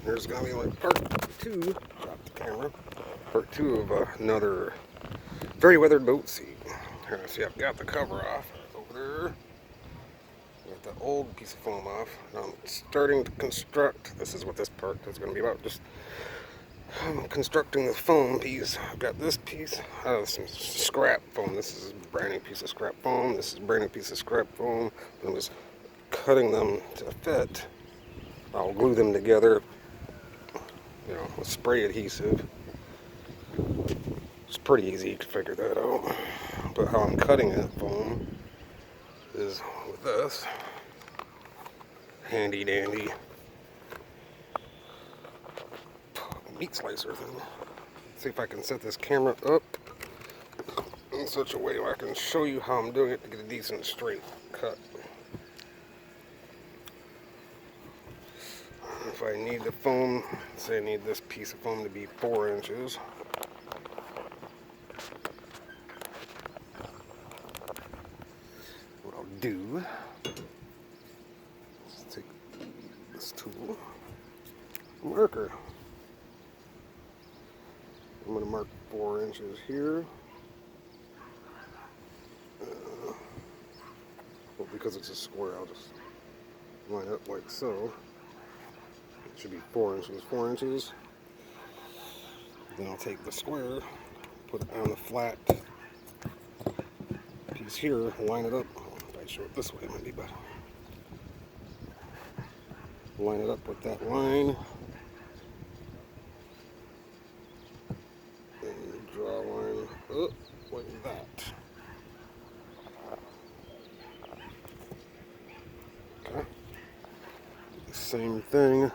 There's going to be like part 2, drop the camera, part 2 of another very weathered boat seat. Here, see, I've got the cover off over there. Got the old piece of foam off. Now I'm starting to construct, this is what this part is going to be about, just constructing the foam piece. I've got this piece out of some scrap foam. This is a brand new piece of scrap foam. This is a brand new piece of scrap foam. I'm just cutting them to fit. I'll glue them together, you know, with spray adhesive. It's pretty easy to figure that out. But how I'm cutting that foam is with this handy dandy meat slicer thing. See if I can set this camera up in such a way where I can show you how I'm doing it to get a decent straight cut. If I need the foam, say I need this piece of foam to be 4 inches. What I'll do is take this tool, marker. I'm going to mark 4 inches here. Well, because it's a square, I'll just line it up like so. It should be 4 inches, 4 inches. Then I'll take the square, put it on the flat piece here, line it up. If I show it this way, it might be better. Line it up with that line. And draw a line up like that. Okay. Do the same thing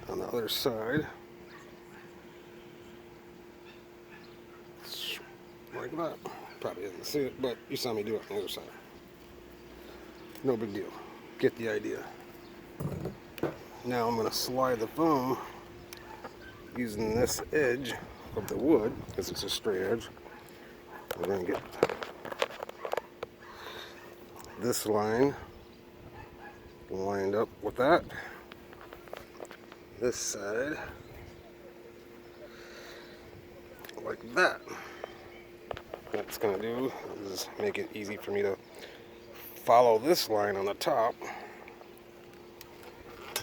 on the other side. Like that. Probably didn't see it, but you saw me do it on the other side. No big deal. Get the idea. Now I'm going to slide the foam using this edge of the wood, because it's a straight edge. We're going to get this line lined up with that. This side like that. What it's going to do is make it easy for me to follow this line on the top,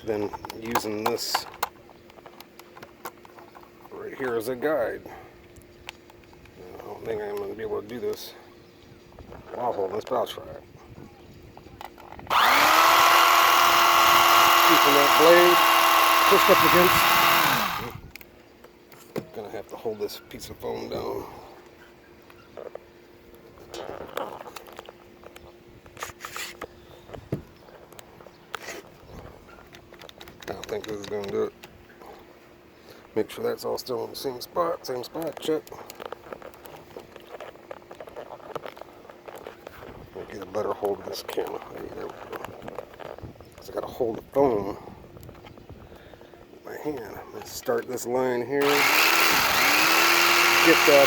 then using this right here as a guide. I don't think I'm going to be able to do this while holding this, but I'll try it. Keeping that blade pushed up against. Gonna have to hold this piece of foam down. I don't think this is gonna do it. Make sure that's all still in the same spot, check. I'll get a better hold of this camera. There we go. So I gotta hold the foam with my hand. I'm gonna start this line here. Get the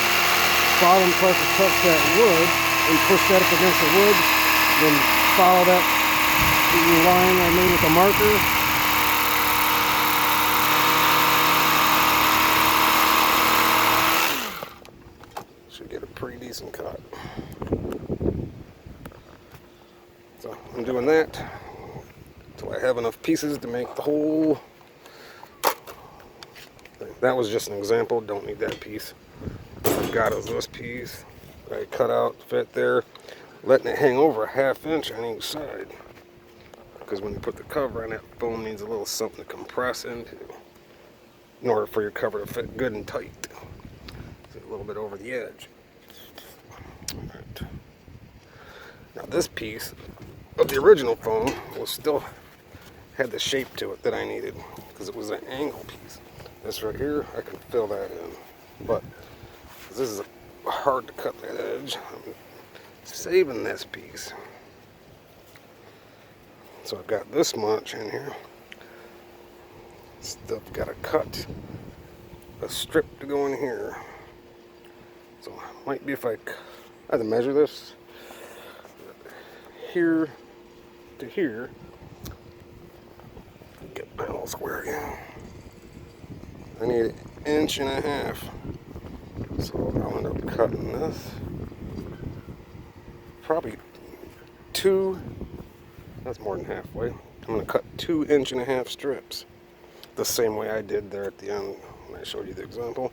bottom part to touch that wood and push that up against the wood. Then follow that line I made with the marker. Should get a pretty decent cut. So I'm doing that until I have enough pieces to make the whole thing. That was just an example. Don't need that piece. What I've got is this piece that I cut out, fit there, letting it hang over a ½ inch on each side. Because when you put the cover on, that foam needs a little something to compress into in order for your cover to fit good and tight. So a little bit over the edge. Alright. Now this piece of the original foam was still had the shape to it that I needed because it was an angle piece. This right here, I can fill that in, but this is hard to cut that edge. I'm saving this piece. So I've got this much in here. Still got to cut a strip to go in here. So it might be if I had to measure this here to here. Get my little square again. I need an inch and a half. So I'll end up cutting this. Probably two, that's more than halfway. I'm going to cut 2 1.5-inch strips. The same way I did there at the end when I showed you the example.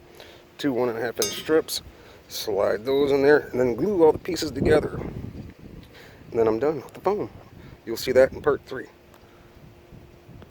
2 1.5-inch strips. Slide those in there and then glue all the pieces together. And then I'm done with the foam. You'll see that in part 3.